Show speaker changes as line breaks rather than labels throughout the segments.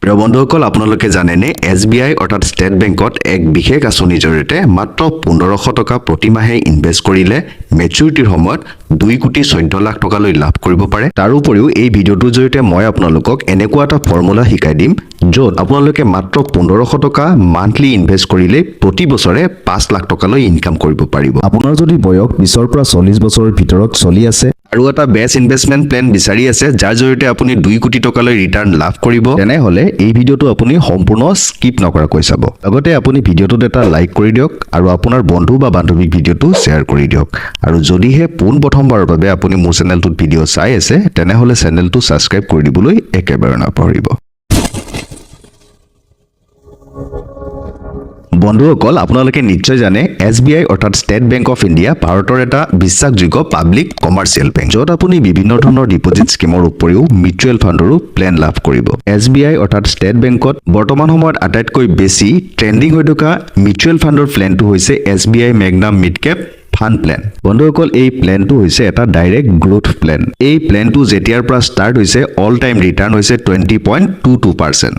প্ৰিয় বন্ধুসকল আপোনালোকে জানেনে SBI অৰ্থাৎ ষ্টেট বেংকত এক বিশেষ আঁচনিৰ জৰিয়তে মাত্ৰ 1500 টকা প্ৰতিমাহে ইনভেষ্ট কৰিলে মেচুৰিটিৰ সময়ত 2,14 লাখ টকালৈ লাভ কৰিব পাৰে। তাৰ উপৰিও এই ভিডিঅ'টোৰ জৰিয়তে মই আপোনালোকক এনেকুৱা এটা ফৰ্মুলা শিকাই দিম য'ত আপোনালোকে মাত্ৰ 1500 টকা মান্থলি ইনভেষ্ট কৰিলে প্ৰতি বছৰে 5 লাখ টকালৈ ইনকাম কৰিব পাৰিব। আপোনাৰ যদি বয়স 20 পৰা 40 বছৰৰ ভিতৰত চলি আছে আৰু এটা বেষ্ট ইনভেষ্টমেণ্ট প্লেন বিচাৰি আছে যাৰ জৰিয়তে আপুনি 2 কোটি টকালৈ ৰিটাৰ্ণ লাভ কৰিব, তেনেহ'লে এই ভিডিঅ'টো আপুনি সম্পূৰ্ণ স্কিপ নকৰাকৈ চাব। লগতে আপুনি ভিডিঅ'টোত এটা লাইক কৰি দিয়ক আৰু আপোনাৰ বন্ধু বা বান্ধৱীক ভিডিঅ'টো শ্বেয়াৰ কৰি দিয়ক। আৰু যদিহে প্ৰথমবাৰৰ বাবে আপুনি মোৰ চেনেলটোত ভিডিঅ' চাই আছে তেনেহ'লে চেনেলটো ছাবস্ক্ৰাইব কৰি দিবলৈ একেবাৰে নাপাহৰিব। বন্ধুসকল আপোনালোকে নিশ্চয় জানে SBI অৰ্থাৎ ষ্টেট বেংক অফ ইণ্ডিয়া ভাৰতৰ এটা বিশ্বাসযোগ্য পাব্লিক কমাৰ্চিয়েল বেংক, য'ত আপুনি বিভিন্ন ধৰণৰ ডিপজিট স্কিমৰ উপৰিও মিউচুৱেল ফাণ্ডৰো প্লেন লাভ কৰিব। SBI অৰ্থাৎ ষ্টেট বেংকত বৰ্তমান সময়ত আটাইতকৈ বেছি ট্ৰেণ্ডিং হৈ থকা মিউচুৱেল ফাণ্ডৰ প্লেনটো হৈছে SBI Magnum Midcap fund plan. বন্ধুসকল এই প্লেনটো হৈছে এটা ডাইৰেক্ট গ্ৰোথ প্লেন। এই প্লেনটো যেতিয়াৰ পৰা ষ্টাৰ্ট হৈছে অল টাইম ৰিটাৰ্ণ হৈছে 20.22%।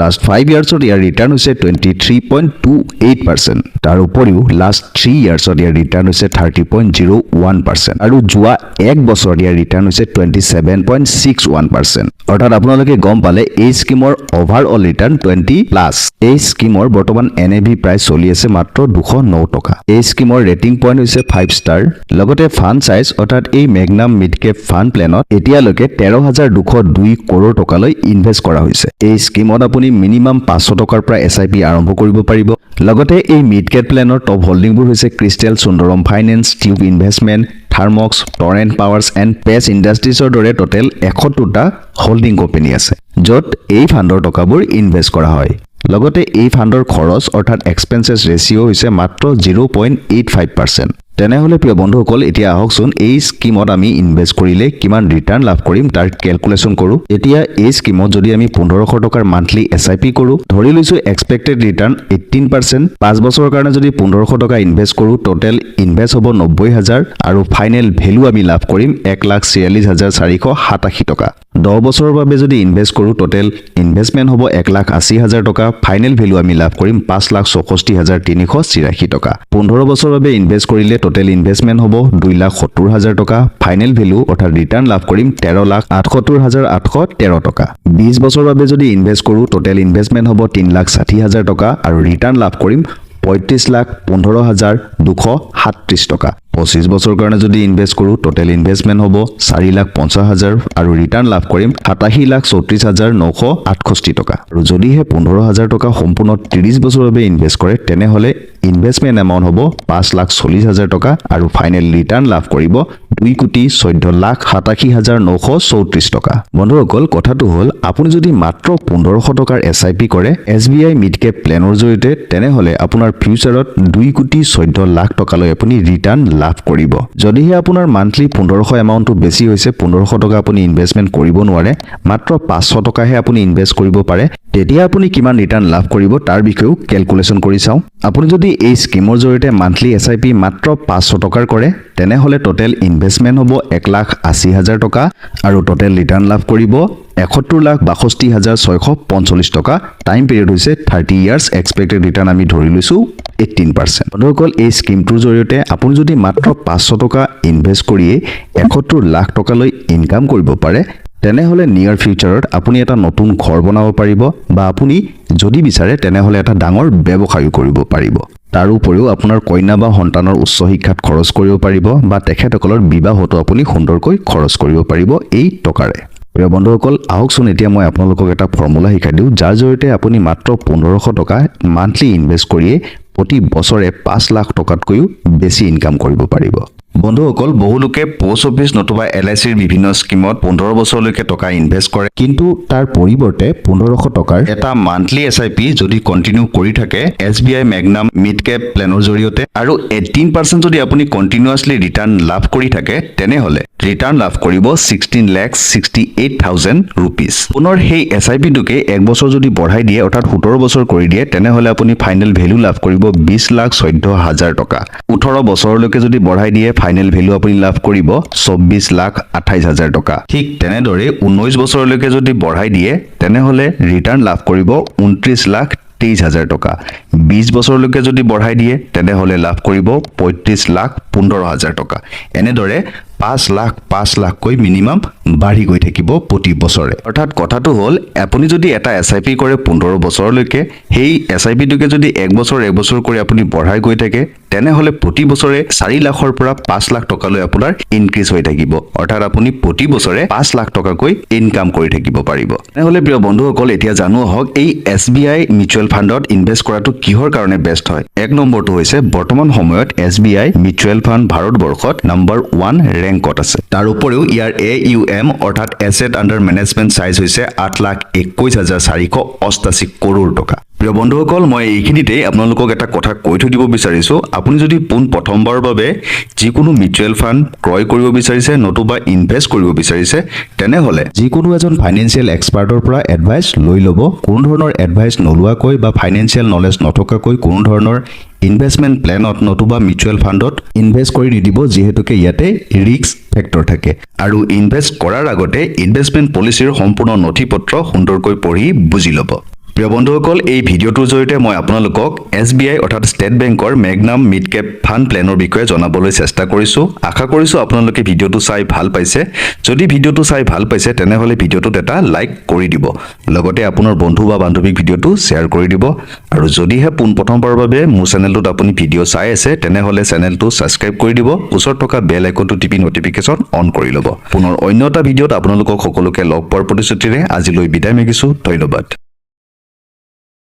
লাষ্ট 5 ইয়াৰ্ছত ইয়াৰ ৰিটাৰ্ণ হৈছে 23.28%। তাৰ উপৰিও লাষ্ট 3 ইয়াৰ্ছত ইয়াৰ ৰিটাৰ্ণ হৈছে 30.01% আৰু যোৱা 1 বছৰত ইয়াৰ ৰিটাৰ্ণ হৈছে 27.61%। অৰ্থাৎ আপোনালোকে গম পালে এই স্কিমৰ অভাৰঅল ৰিটাৰ্ণ 20+। এই স্কিমৰ বৰ্তমান NAV প্ৰাইচ চলি আছে মাত্ৰ 209 টকা। এই স্কিমৰ ৰেটিং পইণ্ট হৈছে 5 ষ্টাৰ। লগতে ফাণ্ড চাইজ অৰ্থাৎ এই মেগনাম মিডকেপ ফাণ্ড প্লেনত এতিয়ালৈকে 13,202 কৰোৰ টকালৈ ইনভেষ্ট কৰা হৈছে। এই স্কিমত আপুনি মিনিমাম 500 টকাৰ পৰা SIP আৰম্ভ কৰিব পাৰিব। লগতে এই মিডকেপ প্লেনৰ টপ হোল্ডিংবোৰ হৈছে Crystal, Sundaram finance, Tube investment, Thermax, Torrent powers and পেছ ইণ্ডাষ্ট্ৰিজৰ দৰে টোটেল 71টা হোল্ডিং কোম্পানী আছে য'ত এই ফাণ্ডৰ টকাবোৰ ইনভেষ্ট কৰা হয়। লগতে এই ফাণ্ডৰ খৰচ অৰ্থাৎ এক্সপেন্সেছ ৰেচিঅ' হৈছে মাত্ৰ 0.85%। তেনেহ'লে প্ৰিয় বন্ধুসকল এতিয়া আহকচোন এই স্কিমত আমি ইনভেষ্ট কৰিলে কিমান ৰিটাৰ্ণ লাভ কৰিম তাৰ কেলকুলেশ্যন কৰোঁ। এতিয়া এই স্কিমত যদি আমি 1500 টকাৰ মান্থলি SIP কৰোঁ, ধৰি লৈছোঁ এক্সপেক্টেড ৰিটাৰ্ণ 18%। 5 বছৰৰ কাৰণে যদি 1500 টকা ইনভেষ্ট কৰোঁ, টোটেল ইনভেষ্ট হ'ব 90,000 আৰু ফাইনেল ভেলু আমি লাভ কৰিম 1,46,487 টকা। 10 বছৰৰ বাবে যদি ইনভেষ্ট কৰোঁ, টোটেল ইনভেষ্টমেণ্ট হ'ব 1,80,000 টকা। ফাইনেল ভেলু আমি লাভ কৰিম 5,64,383 টকা। 15 বছৰৰ বাবে ইনভেষ্ট কৰিলে টোটেল ইনভেষ্টমেণ্ট হ'ব 2,70,000 টকা। ফাইনেল ভেলু অৰ্থাৎ ৰিটাৰ্ণ লাভ কৰিম 13,78,813 টকা। 20 বছৰৰ বাবে যদি ইনভেষ্ট কৰোঁ, টোটেল ইনভেষ্টমেণ্ট হ'ব 3,60,000 টকা আৰু ৰিটাৰ্ণ লাভ কৰিম 35,15,237 টকা। 25 বছৰৰ কাৰণে যদি ইনভেষ্ট কৰোঁ, টোটেল ইনভেষ্টমেণ্ট হ'ব 4,50,000 আৰু ৰিটাৰ্ণ লাভ কৰিম 87,34,968 টকা। আৰু যদিহে 15,000 টকা সম্পূৰ্ণ 30 বছৰৰ বাবে ইনভেষ্ট কৰে তেনেহ'লে ইনভেষ্টমেণ্ট এমাউণ্ট হ'ব 5,40,000 টকা আৰু ফাইনেল ৰিটাৰ্ণ লাভ কৰিব 2,14,87,934 টকা। বন্ধুসকল কথাটো হ'ল আপুনি যদি মাত্ৰ 1500 টকাৰ SIP কৰে SBI মিডকেপ প্লেনৰ জৰিয়তে তেনেহ'লে আপোনাৰ ফিউচাৰত 2,14 লাখ টকালৈ আপুনি ৰিটাৰ্ণ লাভ কৰিব। যদিহে আপোনাৰ মান্থলি 1500 এমাউণ্টটো বেছি হৈছে, 1500 টকা আপুনি ইনভেষ্টমেণ্ট কৰিব নোৱাৰে, মাত্ৰ 500 টকাহে আপুনি ইনভেষ্ট কৰিব পাৰে, তেতিয়া আপুনি কিমান ৰিটাৰ্ণ লাভ কৰিব তাৰ বিষয়েও কেলকুলেশ্যন কৰি চাওঁ। আপুনি যদি এই স্কিমৰ জৰিয়তে মান্থলি SIP মাত্ৰ 500 টকাৰ কৰে তেনেহ'লে টোটেল ইনভেষ্টমেণ্ট হ'ব 1,80,000 টকা আৰু টোটেল ৰিটাৰ্ণ লাভ কৰিব 71,62,645 টকা। টাইম পিৰিয়ড হৈছে 30 ইয়াৰ্ছ। এক্সপেক্টেড ৰিটাৰ্ণ আমি ধৰি লৈছোঁ 18%। বন্ধুসকল এই স্কিমটোৰ জৰিয়তে আপুনি যদি মাত্ৰ 500 টকা ইনভেষ্ট কৰিয়ে 71 লাখ টকালৈ ইনকাম কৰিব পাৰে তেনেহ'লে নিয়াৰ ফিউচাৰত আপুনি এটা নতুন ঘৰ বনাব পাৰিব বা আপুনি যদি বিচাৰে তেনেহ'লে এটা ডাঙৰ ব্যৱসায়ো কৰিব পাৰিব। তাৰ উপৰিও আপোনাৰ কন্যা বা সন্তানৰ উচ্চ শিক্ষাত খৰচ কৰিব পাৰিব বা তেখেতসকলৰ বিবাহতো আপুনি সুন্দৰকৈ খৰচ কৰিব পাৰিব এই টকাৰে। প্ৰিয় বন্ধুসকল আহকচোন এতিয়া মই আপোনালোকক এটা ফৰ্মুলা শিকাই দিওঁ যাৰ জৰিয়তে আপুনি মাত্ৰ 1500 টকা মান্থলি ইনভেষ্ট কৰিয়ে প্ৰতি বছৰে 5 লাখ টকাতকৈও বেছি ইনকাম কৰিব পাৰিব। বন্ধুসকল বহুলোকে পোষ্ট অফিচ নতুবা LICৰ বিভিন্ন স্কিমত 15 বছৰলৈকে টকা ইনভেষ্ট কৰে, কিন্তু তাৰ পৰিৱৰ্তে 1500 টকাৰ এটা মান্থলি SIP যদি কণ্টিনিউ কৰি থাকে SBI Magnum Midcap প্লেনৰ জৰিয়তে আৰু 18% যদি আপুনি কণ্টিনিউৱাছলি ৰিটাৰ্ণ লাভ কৰি থাকে তেনেহ'লে ৰিটাৰ্ণ লাভ কৰিব 16,68,000 ৰুপিজ। পুনৰ সেই SIPটোকে 1 বছৰ যদি বঢ়াই দিয়ে অৰ্থাৎ 17 বছৰ কৰি দিয়ে তেনেহ'লে আপুনি ফাইনেল ভেলু লাভ কৰিব 20,14,000 টকা। 18 বছৰলৈকে যদি বঢ়াই দিয়ে ফাইনেল ভ্যালু আপুনি লাভ কৰিব 24,28,000 টকা ঠিক তেনেদৰে 19 বছৰলৈকে যদি বঢ়াই দিয়ে তেনেহলে ৰিটাৰ্ণ লাভ কৰিব 29,23,000 টকা 20 বছৰলৈকে যদি বঢ়াই দিয়ে তেনেহলে লাভ কৰিব 35,15,000 টকা এনেদৰে 5 লাখ কৈ মিনিমাম বাঢ়ি গৈ থাকিব প্ৰতি বছৰে অৰ্থাৎ কথাটো হ'ল আপুনি যদি এটা এছআইপি কৰে 15 বছৰলৈকে সেই এছআইপি টোকে যদি এক বছৰ কৰি আপুনি বঢ়াই গৈ থাকে তেনেহলে প্ৰতি বছৰে 4 লাখৰ পৰা 5 লাখ টকালৈ আপোনাৰ ইনক্ৰিজ হৈ থাকিব অৰ্থাৎ আপুনি প্ৰতি বছৰে 5 লাখ টকাকৈ ইনকাম কৰি থাকিব পাৰিব তেনেহলে প্ৰিয় বন্ধুসকল এতিয়া জানো হওক এই SBI মিউচুৱেল ফাণ্ডত ইনভেষ্ট কৰাটো কিহৰ কাৰণে বেষ্ট হয় এক নম্বৰটো হৈছে বৰ্তমান সময়ত SBI মিউচুৱেল ফাণ্ড ভাৰতবৰ্ষত নম্বৰ 1 ৰেংকত আছে তাৰ উপৰিও ইয়াৰ AUM অৰ্থাৎ এছেট আন্ডাৰ মেনেজমেন্ট সাইজ হৈছে 8,21,488 কৰোৰ টকা প্ৰিয় বন্ধুসকল মই এইখিনিতে আপোনালোকক এটা কথা কৈ থৈ দিব বিচাৰিছো আপুনি যদি পোন প্ৰথমবাৰৰ বাবে যিকোনো মিউচুৱেল ফাণ্ড ক্ৰয় কৰিব বিচাৰিছে নতুবা ইনভেষ্ট কৰিব বিচাৰিছে তেনেহলে যিকোনো এজন ফাইনান্সিয়েল এক্সপাৰ্টৰ পৰা এডভাইস লৈ ল'ব কোন ধৰণৰ এডভাইস নলুৱাকৈ বা ফাইনান্সিয়েল নলেজ নথকাকৈ কোন ধৰণৰ ইনভেষ্টমেন্ট প্ল্যানত নতুবা মিউচুৱেল ফাণ্ডত ইনভেষ্ট কৰি নিদিব যেহেতুকে ইয়াতে ৰিস্ক ফেক্টৰ থাকে আৰু ইনভেষ্ট কৰাৰ আগতে ইনভেষ্টমেন্ট পলিচিৰ সম্পূৰ্ণ নথিপত্ৰ সুন্দৰকৈ পঢ়ি বুজি ল'ব প্ৰিয় বন্ধুসকল এই ভিডিওটোৰ জৰিয়তে মই আপোনালোকক SBI অৰ্থাৎ ষ্টেট বেংকৰ মেগনাম মিড কেপ ফাণ্ড প্লেনৰ বিষয়ে জনাবলৈ চেষ্টা কৰিছো আশা কৰিছো আপোনালোকে ভিডিওটো চাই ভাল পাইছে যদি ভিডিওটো চাই ভাল পাইছে তেনেহলে ভিডিওটোত এটা লাইক কৰি দিব লগতে আপোনাৰ বন্ধু বা বান্ধৱীক ভিডিওটো শেয়াৰ কৰি দিব আৰু যদিহে পোন প্ৰথমবাৰৰ বাবে মোৰ চেনেলটোত আপুনি ভিডিও চাই আছে তেনেহলে চেনেলটো সাবস্ক্ৰাইব কৰি দিব ওচৰত থকা বেল আইকনটো টিপি নটিফিকেশন অন কৰি ল'ব পুনৰ অন্য এটা ভিডিওত আপোনালোকক সকলোকে লগ পোৱাৰ প্ৰতিশ্ৰুতিৰে আজিলৈ বিদায় মাগিছো ধন্যবাদ